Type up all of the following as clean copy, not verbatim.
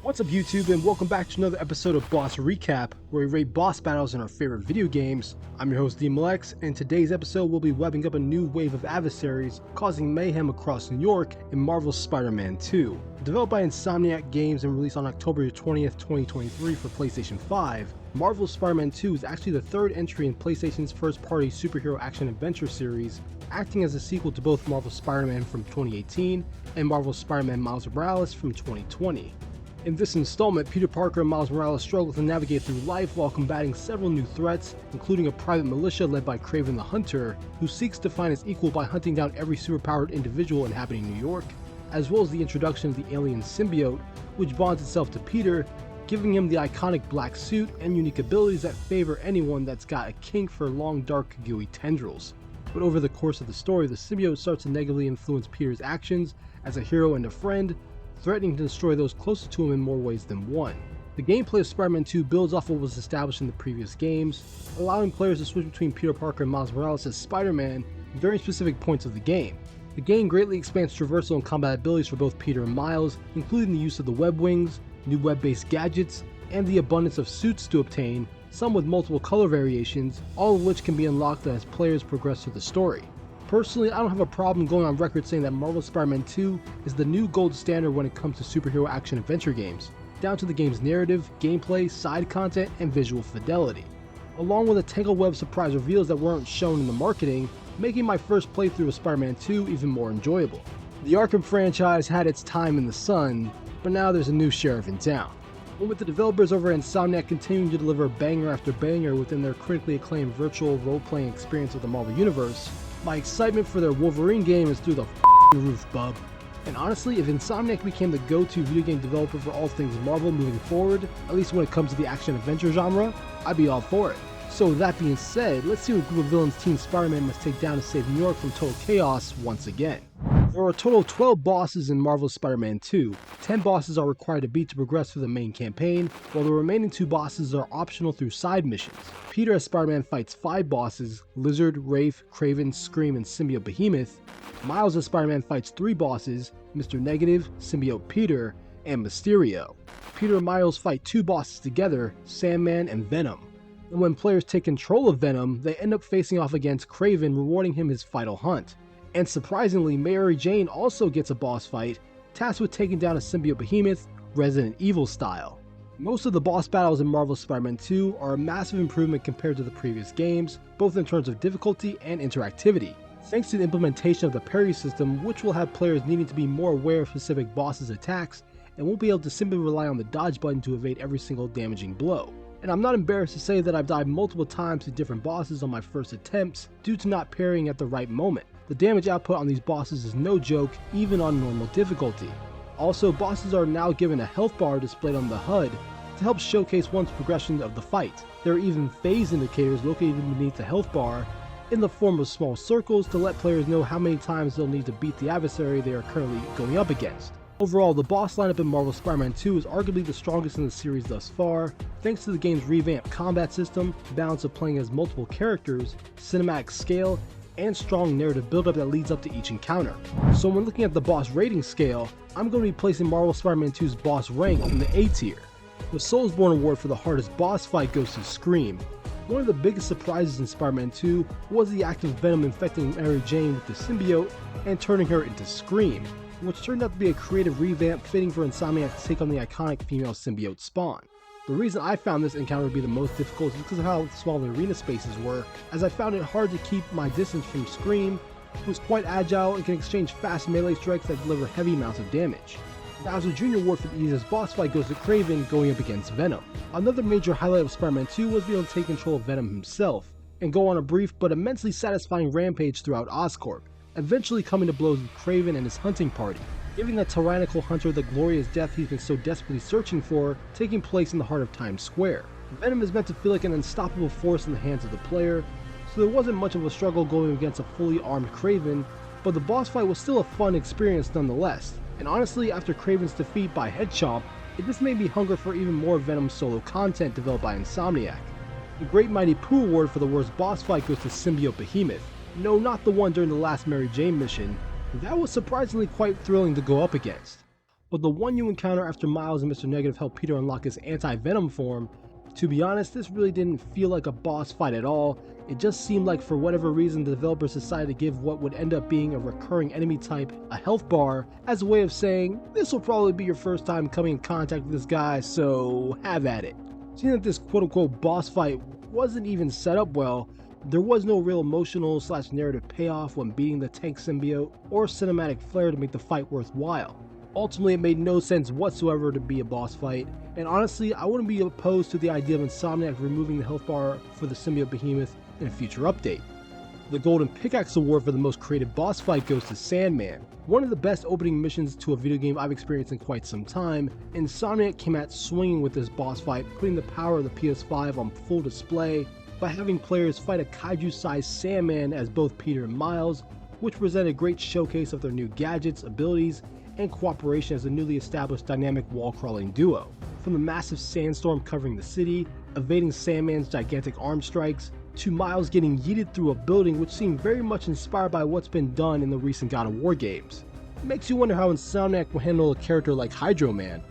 What's up YouTube, and welcome back to another episode of Boss Recap, where we rate boss battles in our favorite video games. I'm your host DMLX, and in today's episode we'll be webbing up a new wave of adversaries causing mayhem across New York in Marvel's Spider-Man 2. Developed by Insomniac Games and released on October 20th, 2023 for PlayStation 5, Marvel's Spider-Man 2 is actually the third entry in PlayStation's first-party superhero action-adventure series, acting as a sequel to both Marvel's Spider-Man from 2018 and Marvel's Spider-Man Miles Morales from 2020. In this installment, Peter Parker and Miles Morales struggle to navigate through life while combating several new threats, including a private militia led by Kraven the Hunter, who seeks to find his equal by hunting down every superpowered individual inhabiting New York, as well as the introduction of the alien symbiote, which bonds itself to Peter, giving him the iconic black suit and unique abilities that favor anyone that's got a kink for long, dark, gooey tendrils. But over the course of the story, the symbiote starts to negatively influence Peter's actions as a hero and a friend, threatening to destroy those closest to him in more ways than one. The gameplay of Spider-Man 2 builds off what was established in the previous games, allowing players to switch between Peter Parker and Miles Morales as Spider-Man at very specific points of the game. The game greatly expands traversal and combat abilities for both Peter and Miles, including the use of the web wings, new web-based gadgets, and the abundance of suits to obtain, some with multiple color variations, all of which can be unlocked as players progress through the story. Personally, I don't have a problem going on record saying that Marvel's Spider-Man 2 is the new gold standard when it comes to superhero action-adventure games, down to the game's narrative, gameplay, side content, and visual fidelity, along with a tangled web of surprise reveals that weren't shown in the marketing, making my first playthrough of Spider-Man 2 even more enjoyable. The Arkham franchise had its time in the sun, but now there's a new sheriff in town. And with the developers over at Insomniac continuing to deliver banger after banger within their critically acclaimed virtual role-playing experience of the Marvel Universe, my excitement for their Wolverine game is through the roof, bub. And honestly, if Insomniac became the go-to video game developer for all things Marvel moving forward, at least when it comes to the action-adventure genre, I'd be all for it. So with that being said, let's see what group of villains Team Spider-Man must take down to save New York from total chaos once again. There are a total of 12 bosses in Marvel's Spider-Man 2. 10 bosses are required to beat to progress through the main campaign, while the remaining 2 bosses are optional through side missions. Peter as Spider-Man fights 5 bosses: Lizard, Wraith, Kraven, Scream, and Symbiote Behemoth. Miles as Spider-Man fights 3 bosses: Mr. Negative, Symbiote Peter, and Mysterio. Peter and Miles fight 2 bosses together: Sandman and Venom. And when players take control of Venom, they end up facing off against Kraven, rewarding him his final hunt. And surprisingly, Mary Jane also gets a boss fight, tasked with taking down a Symbiote Behemoth, Resident Evil style. Most of the boss battles in Marvel's Spider-Man 2 are a massive improvement compared to the previous games, both in terms of difficulty and interactivity, thanks to the implementation of the parry system, which will have players needing to be more aware of specific bosses' attacks, and won't be able to simply rely on the dodge button to evade every single damaging blow. And I'm not embarrassed to say that I've died multiple times to different bosses on my first attempts due to not parrying at the right moment. The damage output on these bosses is no joke, even on normal difficulty. Also, bosses are now given a health bar displayed on the HUD to help showcase one's progression of the fight. There are even phase indicators located beneath the health bar in the form of small circles to let players know how many times they'll need to beat the adversary they are currently going up against. Overall, the boss lineup in Marvel's Spider-Man 2 is arguably the strongest in the series thus far, thanks to the game's revamped combat system, balance of playing as multiple characters, cinematic scale, and strong narrative build-up that leads up to each encounter. So when looking at the boss rating scale, I'm going to be placing Marvel Spider-Man 2's boss rank in the A tier. The Soulsborne award for the hardest boss fight goes to Scream. One of the biggest surprises in Spider-Man 2 was the act of Venom infecting Mary Jane with the symbiote and turning her into Scream, which turned out to be a creative revamp fitting for Insomniac to take on the iconic female symbiote Spawn. The reason I found this encounter to be the most difficult is because of how small the arena spaces were, as I found it hard to keep my distance from Scream, who is quite agile and can exchange fast melee strikes that deliver heavy amounts of damage. The Bowser Jr. award for the easiest boss fight goes to Kraven going up against Venom. Another major highlight of Spider-Man 2 was being able to take control of Venom himself, and go on a brief but immensely satisfying rampage throughout Oscorp, eventually coming to blows with Kraven and his hunting party, giving the tyrannical hunter the glorious death he's been so desperately searching for, taking place in the heart of Times Square. Venom is meant to feel like an unstoppable force in the hands of the player, so there wasn't much of a struggle going against a fully armed Kraven, but the boss fight was still a fun experience nonetheless. And honestly, after Kraven's defeat by Headchomp, it just made me hunger for even more Venom solo content developed by Insomniac. The Great Mighty Pooh award for the worst boss fight goes to Symbiote Behemoth. No, not the one during the last Mary Jane mission. That was surprisingly quite thrilling to go up against. but the one you encounter after Miles and Mr. Negative help Peter unlock his anti-venom form, to be honest, this really didn't feel like a boss fight at all. It just seemed like for whatever reason the developers decided to give what would end up being a recurring enemy type a health bar as a way of saying, this will probably be your first time coming in contact with this guy, so have at it. Seeing that this quote-unquote boss fight wasn't even set up well, there was no real emotional / narrative payoff when beating the tank symbiote or cinematic flair to make the fight worthwhile. Ultimately, it made no sense whatsoever to be a boss fight, and honestly, I wouldn't be opposed to the idea of Insomniac removing the health bar for the symbiote behemoth in a future update. The Golden Pickaxe Award for the most creative boss fight goes to Sandman. One of the best opening missions to a video game I've experienced in quite some time. Insomniac came out swinging with this boss fight, putting the power of the PS5 on full display by having players fight a kaiju-sized Sandman as both Peter and Miles, which presented a great showcase of their new gadgets, abilities, and cooperation as a newly established dynamic wall-crawling duo. From the massive sandstorm covering the city, evading Sandman's gigantic arm strikes, to Miles getting yeeted through a building, which seemed very much inspired by what's been done in the recent God of War games. It makes you wonder how Insomniac will handle a character like Hydro Man.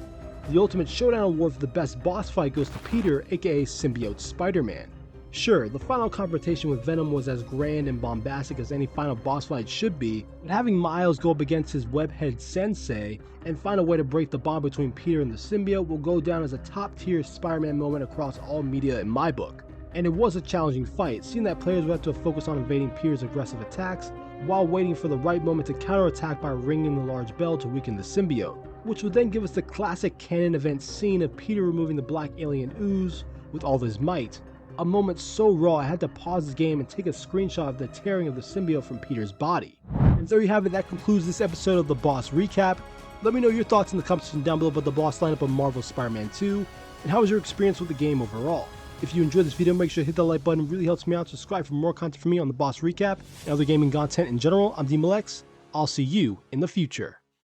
The Ultimate Showdown Award for the best boss fight goes to Peter, aka Symbiote Spider-Man. Sure, the final confrontation with Venom was as grand and bombastic as any final boss fight should be, but having Miles go up against his webhead sensei and find a way to break the bond between Peter and the symbiote will go down as a top-tier Spider-Man moment across all media in my book. And it was a challenging fight, seeing that players would have to focus on evading Peter's aggressive attacks while waiting for the right moment to counterattack by ringing the large bell to weaken the symbiote, which would then give us the classic canon event scene of Peter removing the black alien ooze with all his might. A moment so raw I had to pause the game and take a screenshot of the tearing of the symbiote from Peter's body. And there you have it, that concludes this episode of the Boss Recap. Let me know your thoughts in the comment section down below about the boss lineup of Marvel's Spider-Man 2, and how was your experience with the game overall. If you enjoyed this video, make sure to hit that like button, it really helps me out. Subscribe for more content from me on the Boss Recap and other gaming content in general. I'm DMLX. I'll see you in the future.